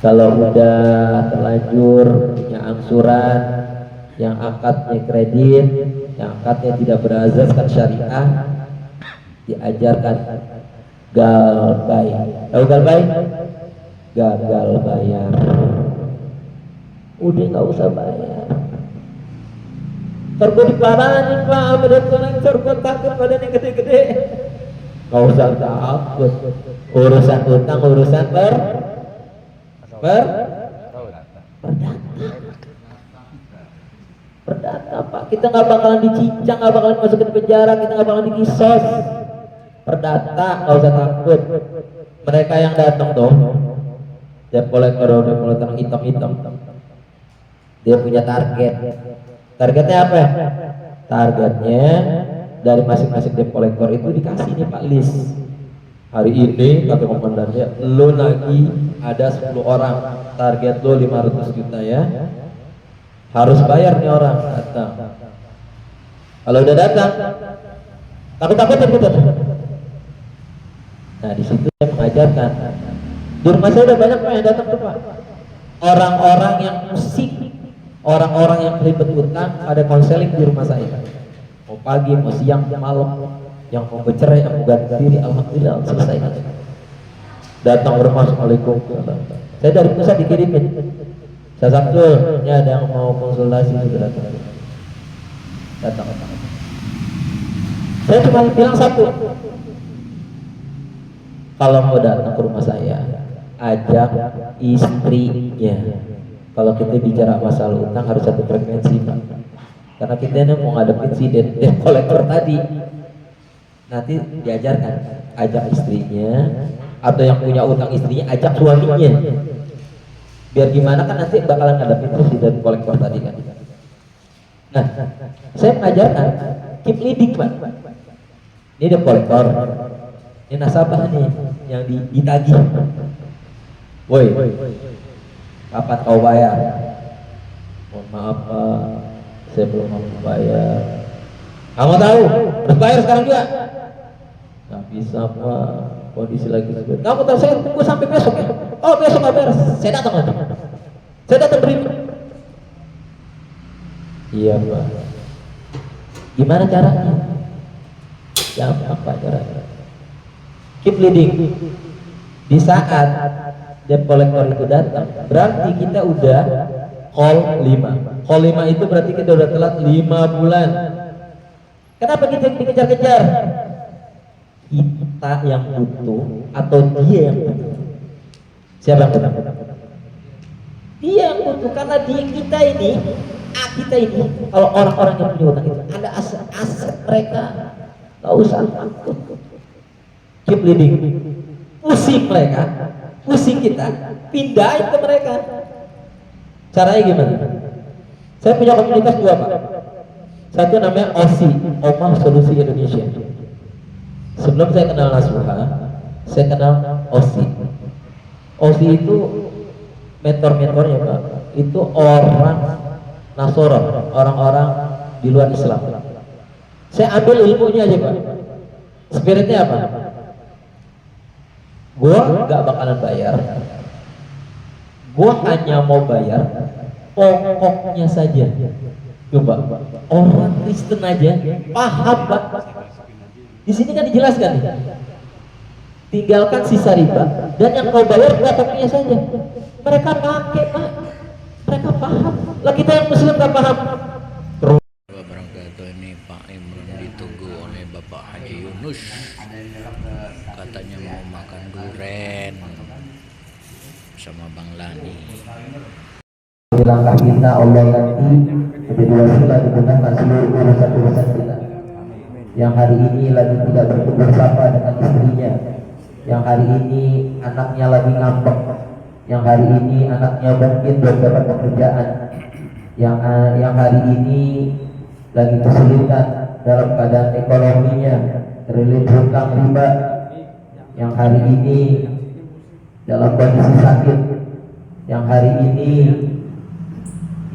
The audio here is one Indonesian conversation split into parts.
Kalau udah terlanjur punya angsuran yang akadnya kredit, yang akadnya tidak berazaskan syariah, diajarkan galbay. Tahu galbay? Gagal bayar. Udah nggak usah bayar. Terus diparanin Pak, bener orang terus takut badannya gede-gede. Nggak usah takut. Urusan utang, urusan perdata Pak. Kita nggak bakalan dicincang, nggak bakalan masukin penjara, kita nggak bakalan dikisos. Perdata, nggak usah takut. Mereka yang datang tuh, debt collector hitam-hitam, dia punya target. Targetnya apa? Targetnya dari masing-masing debt collector itu dikasih nih Pak list. Hari ini kata komandannya, lo lagi ada 10 orang, target lo 500 juta ya, harus bayar nih orang datang. Kalau udah datang, takut-takutan gitu. Nah di situ saya mengajarkan. Di rumah saya udah banyak Pak yang datang tuh Pak. Orang-orang yang musik, orang-orang yang terlibat utang, ada konseling di rumah saya. Mau pagi, mau siang, malam. Yang mau bercerai, yang mau ganti diri, alhamdulillah selesai. Datang rumah, assalamualaikum. Saya dari pusat dikirimin. Saya Sabtul, ini ada yang mau konsultasi juga datang. Saya cuma bilang satu. Kalau mau datang ke rumah saya, ajak istrinya. Kalau kita bicara masalah utang harus satu frekuensi Pak. Karena kita ini mau ngadepin si debt collector tadi. Nanti diajarkan, ajak istrinya, atau yang punya utang istrinya, ajak suaminya. Biar gimana kan nanti bakalan ngadepin terus si debt collector tadi kan. Nah, saya mengajarkan, keep leading Pak. Ini debt collector, ini nasabah nih yang ditagih. Woi, kapan kau bayar? Mohon maaf Pak, saya belum mau bayar. Kamu tahu, harus bayar sekarang juga. Nggak bisa Pak, kondisi lagi. Kamu tahu saya tunggu sampai besok ya? Oh besok nggak beres, saya datang lagi. Saya datang beri. Iya Pak. Gimana caranya? Ya apa caranya? Keep leading. Di saat debt collector itu datang, berarti kita udah call 5. Call 5 itu berarti kita udah telat 5 bulan. Kenapa kita dikejar-kejar? kita yang butuh atau dia yang butuh? Siapa yang butuh? Dia yang butuh, karena kita ini kalau orang-orang yang punya utang itu ada aset mereka, nggak usah takut, keep leading, pusing mereka, pusing kita, pindahin ke mereka. Caranya gimana? Saya punya komunitas dua, Pak. Satu namanya OSI, Omah Solusi Indonesia. Sebelum saya kenal Nasuha, saya kenal OSI. OSI itu mentor-mentornya, Pak, itu orang Nasoro, orang-orang di luar Islam. Saya ambil ilmunya aja, Pak. Spiritnya apa? Gua nggak bakalan bayar. Gua hanya mau bayar pokoknya saja. Coba, orang Kristen aja paham, Pak. Di sini kan dijelaskan, tinggalkan sisa riba dan yang kau bayar pokoknya saja. Mereka pakai, Pak. Mereka paham. Lah kita yang Muslim nggak paham. Wabarakatuh. Ini Pak Imran ditunggu oleh Bapak Haji Yunus. Katanya mau makan duren sama Bang Lani. Langkah kita Allah nanti menjadi wasilah dimudahkan seluruh urusan-urusan kita. Yang hari ini lagi tidak bertemu bersama dengan istrinya, yang hari ini anaknya lagi ngambek, yang hari ini anaknya mungkin belum dapat pekerjaan, yang hari ini lagi kesulitan dalam keadaan ekonominya, terlilit hutang riba, yang hari ini dalam kondisi sakit, yang hari ini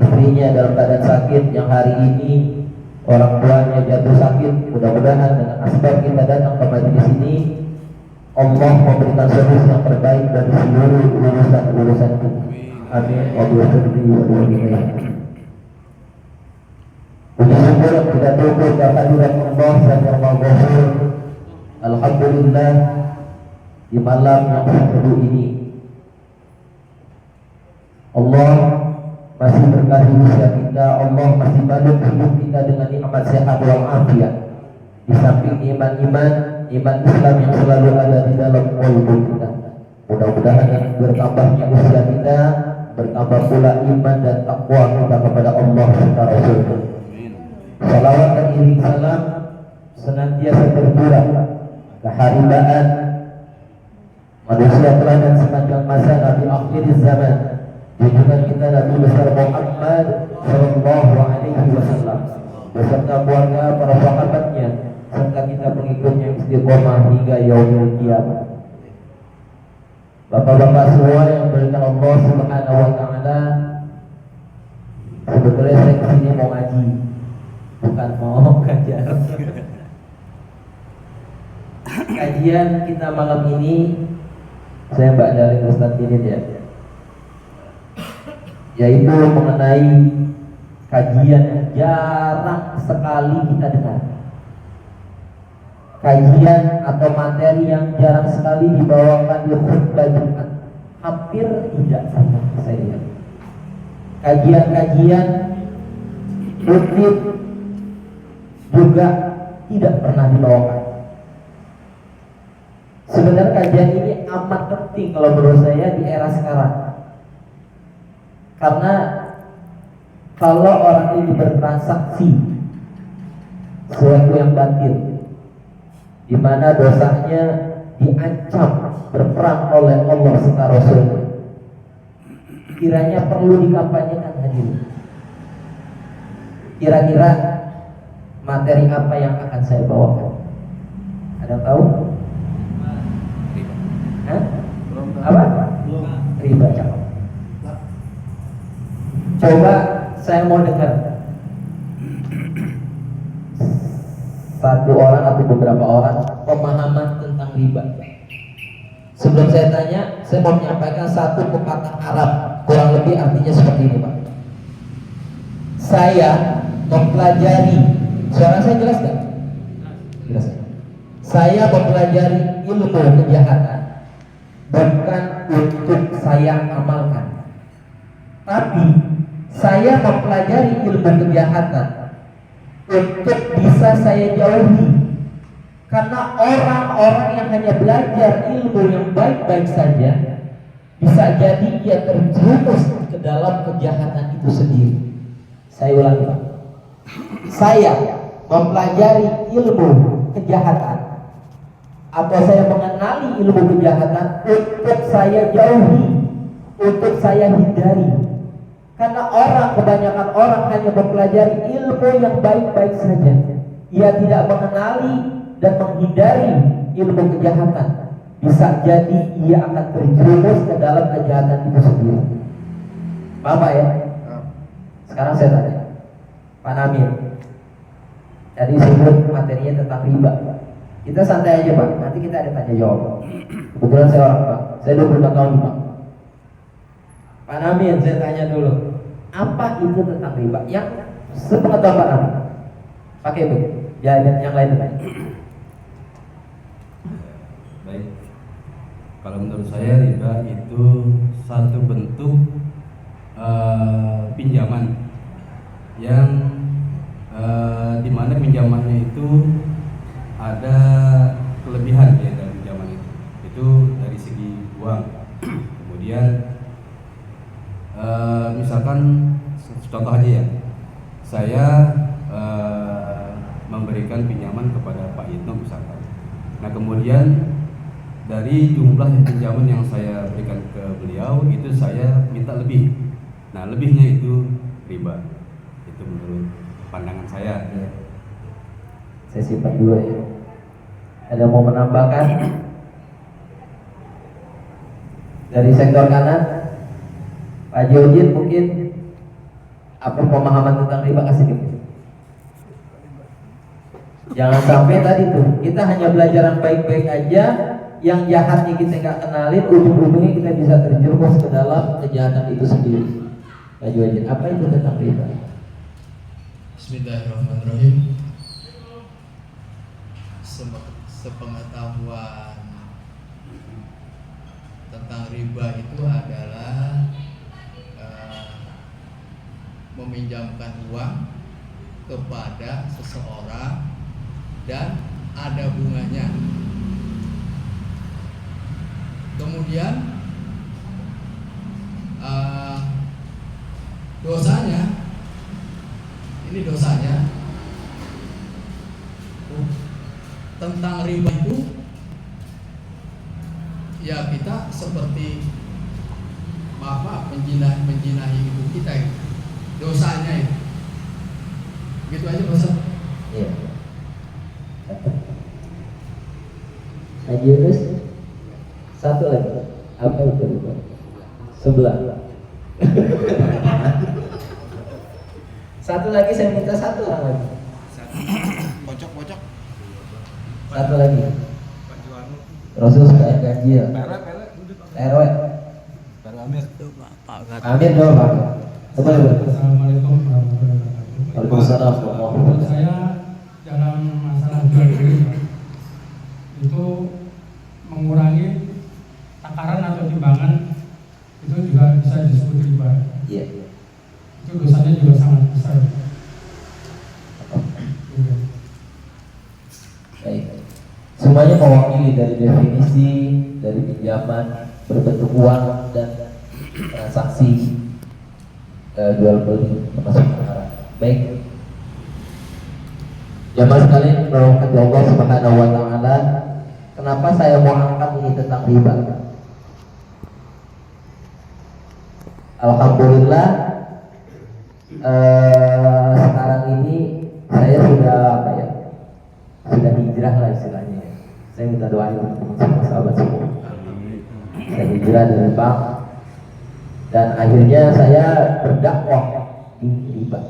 istrinya dalam keadaan sakit, yang hari ini orang tuanya jatuh sakit. Mudah-mudahan dengan asbab kita datang ke majelis ini, Allah memberikan solusi yang terbaik dari seluruh urusan-urusan kita. Amin. Puji syukur kita tutup kehadiran Allah dan Al-Ghafur. Alhamdulillah di malam yang seteduh ini Allah masih berkahi usia kita, Allah masih balut hidup kita dengan nikmat sehat wal afiat. Di samping iman Islam yang selalu ada di dalam kalbu kita. Mudah-mudahan dengan bertambahnya usia kita, bertambah pula iman dan takwa kita kepada Allah serta Rasul. Salawat dan iring salam senantiasa tercurah keharibaan manusia teladan sepanjang masa Nabi akhir zaman, junjungan kita Nabi besar Muhammad sallallahu alaihi wasallam beserta keluarga, para sahabatnya, serta kita pengikutnya istiqomah hingga yaumul kiamat. Bapak-bapak semua yang berikan Allah Subhanahu wa taala, sebetulnya saya kesini mau ngaji, bukan mau ngajar. Kajian kita malam ini saya Mbak dari Ustaz Dinin ya, yaitu mengenai kajian yang jarang sekali kita dengar, kajian atau materi yang jarang sekali dibawakan di khutbah Jumat, hampir tidak pernah saya lihat. Kajian-kajian rutin juga tidak pernah dibawakan. Sebenarnya kajian ini amat penting kalau menurut saya di era sekarang, karena kalau orang ini bertransaksi sesuatu yang batil, di mana dosanya diancam berperang oleh Allah serta Rasul, kiranya perlu dikampanyekan hadirin. Kira-kira materi apa yang akan saya bawakan? Ada yang tahu? Hah? Apa? Riba, cakap. Coba saya mau dengar satu orang atau beberapa orang pemahaman tentang riba. Sebelum saya tanya, saya mau menyampaikan satu pepatah Arab, kurang lebih artinya seperti ini, Pak. Saya mempelajari, suara saya jelas gak? Jelas. Saya mempelajari ilmu kejahatan bukan untuk saya amalkan, tapi saya mempelajari ilmu kejahatan untuk bisa saya jauhi. Karena orang-orang yang hanya belajar ilmu yang baik-baik saja, bisa jadi ia terjerumus ke dalam kejahatan itu sendiri. Saya ulangi, saya mempelajari ilmu kejahatan atau saya mengenali ilmu kejahatan untuk saya jauhi, untuk saya hindari. Karena kebanyakan orang hanya mempelajari ilmu yang baik-baik saja. Ia tidak mengenali dan menghindari ilmu kejahatan. Bisa jadi ia akan terjerumus ke dalam kejahatan itu sendiri. Paham Pak ya? Sekarang saya tanya Pak Namir, tadi sebut materinya tentang riba. Kita santai aja Pak, nanti kita ada tanya jawab. Kebetulan saya orang Pak, saya 25 tahun Pak. Pak Namir, saya tanya dulu, apa itu tentang riba? Yang sepengetahuan Pak Namir, pakai B, ya yang lain Pak. Baik, kalau menurut saya riba itu satu bentuk pinjaman yang dimana pinjamannya itu ada kelebihan ya dalam pinjaman itu dari segi uang. Kemudian misalkan contoh aja ya, saya memberikan pinjaman kepada Pak Yitno misalkan. Nah kemudian dari jumlah pinjaman yang saya berikan ke beliau itu saya minta lebih. Nah lebihnya itu riba. Itu menurut pandangan saya. Ya. Saya simpan dulu ya. Ada mau menambahkan dari sektor kanan? Pak Jojin mungkin apa pemahaman tentang riba, kasih dulu. Jangan sampai tadi tuh kita hanya belajar yang baik-baik aja, yang jahatnya kita nggak kenalin, ujung-ujungnya kita bisa terjerumus ke dalam kejahatan itu sendiri. Pak Jojin, apa itu tentang riba? Bismillahirrahmanirrahim. Sepengetahuan tentang riba itu adalah meminjamkan uang kepada seseorang dan ada bunganya. Kemudian dosanya, ini dosanya tentang riba itu ya kita seperti menjinahi ibu kita itu. Dosanya itu gitu aja Pak Ustaz. Iya. Haji Yunus, satu lagi, apa itu riba? Sebelah. Satu lagi, saya minta satu orang lagi. Pocok. Satu lagi. Rasul suka ganjil. RW. Amir dulu Pak. Coba dulu. Assalamualaikum warahmatullahi wabarakatuh. Waalaikumsalam warahmatullahi Menurut wabarakatuh. saya dalam masalah jual beli itu mengurangi takaran atau timbangan itu juga bisa disebut riba. Iya. Itu dosanya juga sangat besar. Iya. Baik. Semuanya mewakili dari definisi, dari pinjaman berbentuk uang dan transaksi jual beli termasuk perkara. Baik. Jamaah sekalian, berkat Allah Subhanahu wa taala, kenapa saya mau angkat ini tentang riba? Alhamdulillah sekarang ini saya sudah sudah hijrah lah istilahnya. Saya minta doain untuk semua sahabat semua. Saya hijrah dari bank dan akhirnya saya berdakwah di riba.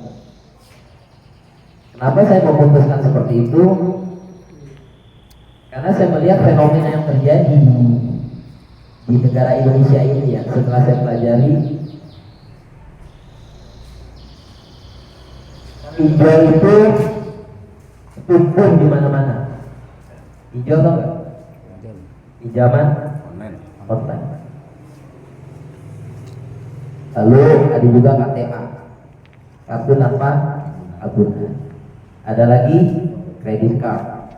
Kenapa saya memutuskan seperti itu? Karena saya melihat fenomena yang terjadi di negara Indonesia ini ya. Setelah saya pelajari, hijau itu tumbuh di mana-mana. Hijau tau nggak? Pinjaman online. Lalu ada juga KTA, kartu tanpa agunan. Ada lagi kredit card.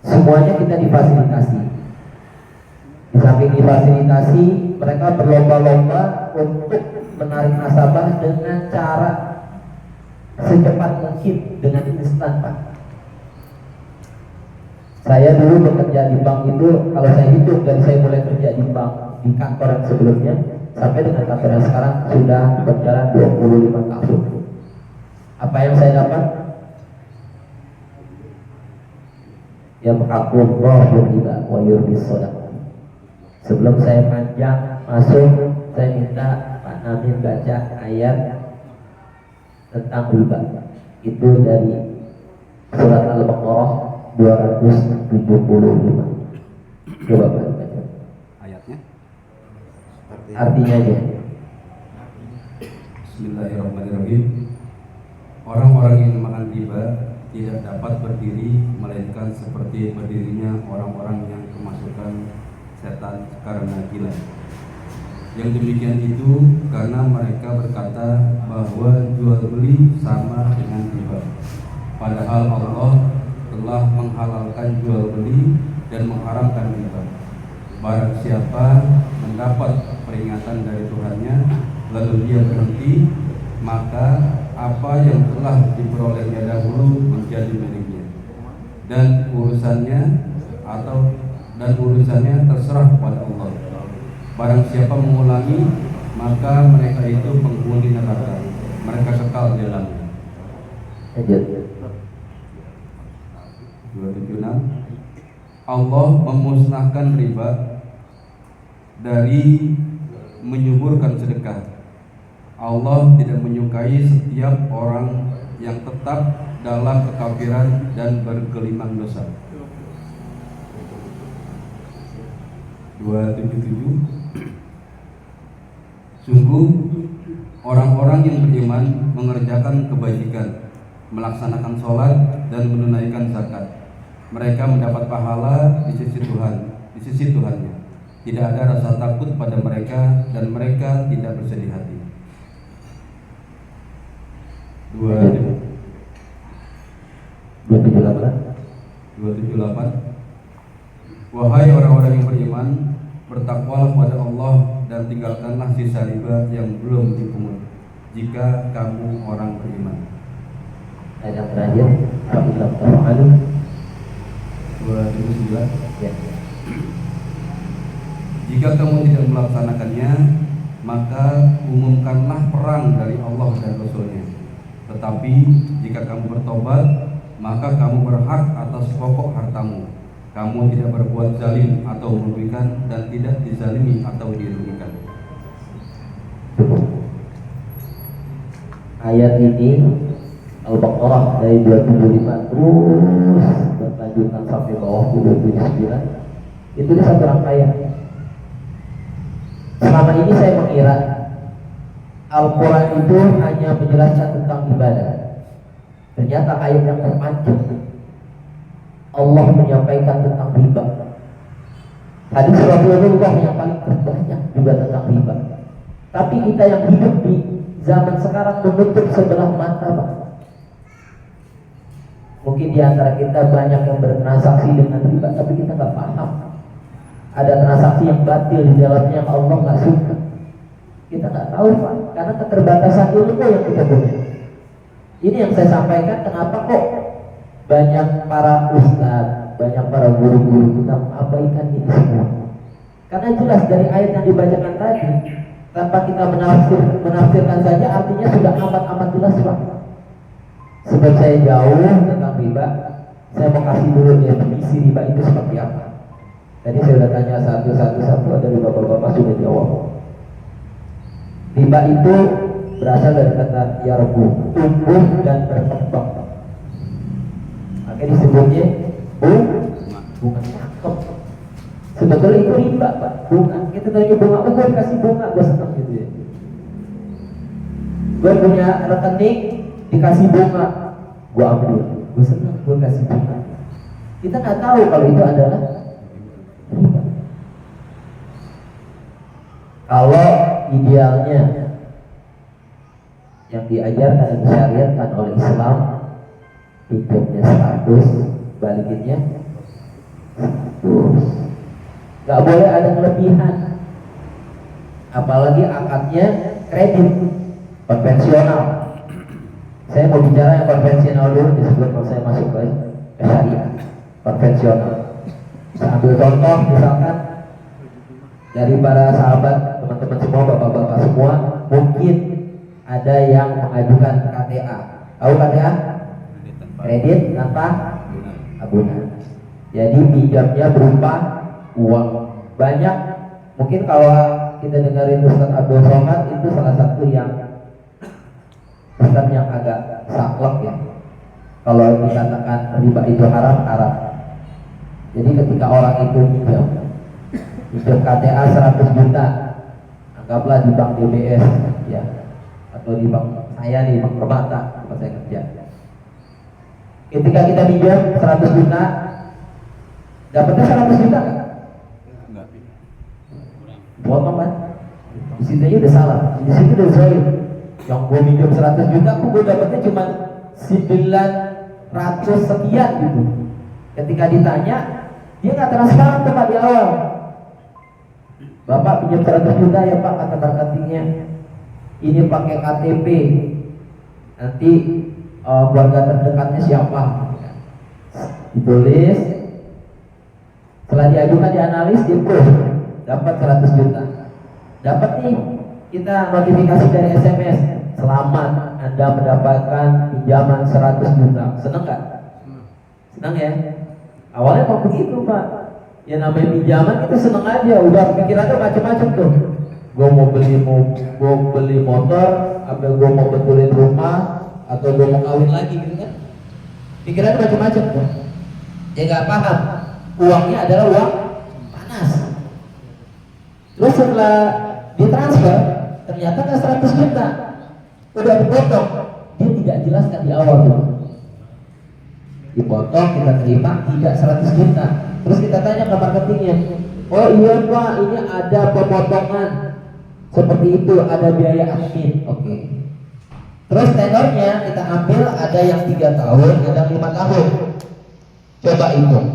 semuanya kita difasilitasi. Di samping difasilitasi, mereka berlomba-lomba untuk menarik nasabah dengan cara secepat mungkin, dengan instan, Pak. Saya dulu bekerja di bank itu, kalau saya hitung dari saya mulai kerja di bank di kantor yang sebelumnya sampai dengan kantor yang sekarang sudah berjalan 25 tahun. Apa yang saya dapat? Ya maqabullahu riba wa yurbis shadaqah. Sebelum saya panjang masuk, saya minta Pak Namin baca ayat tentang riba. Itu dari surat Al-Baqarah 275. Coba Pak baca. Ayatnya. Artinya aja. Bismillahirrahmanirrahim. Orang-orang yang memakan riba tidak dapat berdiri melainkan seperti berdirinya orang-orang yang kemasukan setan karena gila. Yang demikian itu karena mereka berkata bahwa jual beli sama dengan riba. Padahal Allah telah menghalalkan jual beli dan mengharamkan riba. Barang siapa mendapat peringatan dari Tuhannya lalu dia berhenti, maka apa yang telah diperolehnya dahulu menjadi miliknya, dan urusannya terserah kepada Allah. Barang siapa mengulangi, maka mereka itu penghuni neraka, mereka kekal di dalamnya. 276. Allah memusnahkan riba dari menyuburkan sedekah. Allah tidak menyukai setiap orang yang tetap dalam kekafiran dan bergelimang dosa. 277. Sungguh orang-orang yang beriman mengerjakan kebajikan, melaksanakan sholat dan menunaikan zakat. Mereka mendapat pahala di sisi Tuhannya. Tidak ada rasa takut pada mereka dan mereka tidak bersedih hati. 278. Wahai orang-orang yang beriman, bertakwalah pada Allah dan tinggalkanlah sisa riba yang belum dipungut, jika kamu orang beriman. Ayat yang terakhir, apabila tafa'alu 279. ya. Jika kamu tidak melaksanakannya, maka umumkanlah perang dari Allah dan Rasul-Nya. Tetapi jika kamu bertobat, maka kamu berhak atas pokok hartamu. Kamu tidak berbuat zalim atau merugikan dan tidak dizalimi atau dirugikan. Ayat ini Al-Baqarah dari 275 terus berlanjutan sampai bawah 279. Itu di satu rangkaian. Selama ini saya mengira Al-Quran itu hanya menjelaskan tentang ibadah. Ternyata ayat yang terpanjang Allah menyampaikan tentang riba. Hadis Rasulullah yang paling terbanyak juga tentang riba. Tapi kita yang hidup di zaman sekarang menutup sebelah mata, Pak. Mungkin di antara kita banyak yang bertransaksi dengan riba, tapi kita nggak paham. Ada transaksi yang batil di dalamnya yang Allah nggak suka. Kita nggak tahu, Pak, karena keterbatasan ilmu yang kita punya. Ini yang saya sampaikan, kenapa kok banyak para ustadz, banyak para guru-guru kita mengabaikan ini semua. Karena jelas dari ayat yang dibacakan tadi, tanpa kita menafsirkan saja artinya sudah amat jelas, Pak. Sebab saya jauh tentang riba, saya mau kasih dulu definisi riba itu seperti apa. Tadi saya sudah tanya satu dari bapak-bapak sudah jawab. Riba itu berasal dari kata yarbu, tumbuh dan berkembang. Makanya disebutnya bunga cakep. Sebetulnya itu riba, Pak. Bunga, kita tanya bunga, gue dikasih bunga, gue senang gitu ya. Gue punya rekening, dikasih bunga, gue ambil, gue senang, gue kasih bunga. Kita nggak tahu kalau itu adalah riba. Kalau idealnya yang diajarkan dan disyariatkan oleh Islam, pinjamnya 100, balikinnya Nggak boleh ada kelebihan, apalagi akadnya kredit konvensional. Saya mau bicara yang konvensional dulu sebelum saya masuk ke syariah. Konvensional, saya ambil contoh misalkan dari para sahabat, teman-teman semua, bapak-bapak semua, mungkin ada yang mengajukan KTA. Tahu KTA? Kredit tanpa agunan. Jadi pinjamnya berupa uang. Banyak, mungkin kalau kita dengerin Ustaz Abdul Somad itu salah satu yang Ustaz yang agak saklek ya. Kalau dikatakan riba itu haram, haram. Jadi ketika orang itu pinjam KTA 100 juta, anggaplah di bank DBS ya, atau di bank saya di bank Permata tempat saya kerja. Ketika kita pinjam 100 juta, dapatnya 100 juta kan? Enggak. Potong kan? Di situ aja udah salah, di situ udah zolim. Yang gue minjem 100 juta, gue dapatnya cuma 900 sekian gitu. Ketika ditanya, dia nggak transparan tuh Pak di awal. Bapak pinjam 100 juta ya Pak, kata marketingnya. Ini pakai KTP. Nanti keluarga terdekatnya siapa? Ditulis. Setelah diajukan, dianalisis, di-approve, dapat 100 juta. Dapat nih kita notifikasi dari SMS, selamat Anda mendapatkan pinjaman 100 juta. Seneng nggak? Senang ya? Awalnya kok begitu Pak? Ya namanya pinjaman kita seneng aja, udah pikirannya macam-macam tuh. Gue mau beli motor, apa gue mau betulin rumah, atau gue mau kawin lagi gitu kan? Pikirannya macam-macam tuh. Ya nggak paham, uangnya adalah uang panas. Terus setelah ditransfer, ternyata nggak 100 juta, udah dipotong. Dia tidak jelaskan di awal tuh. Dipotong, kita terima tidak 100 juta. Terus kita tanya ke marketingnya, oh iya Pak, ini ada pemotongan seperti itu, ada biaya admin. Oke. Terus tenornya kita ambil, ada yang 3 tahun, ada yang 5 tahun. Coba hitung,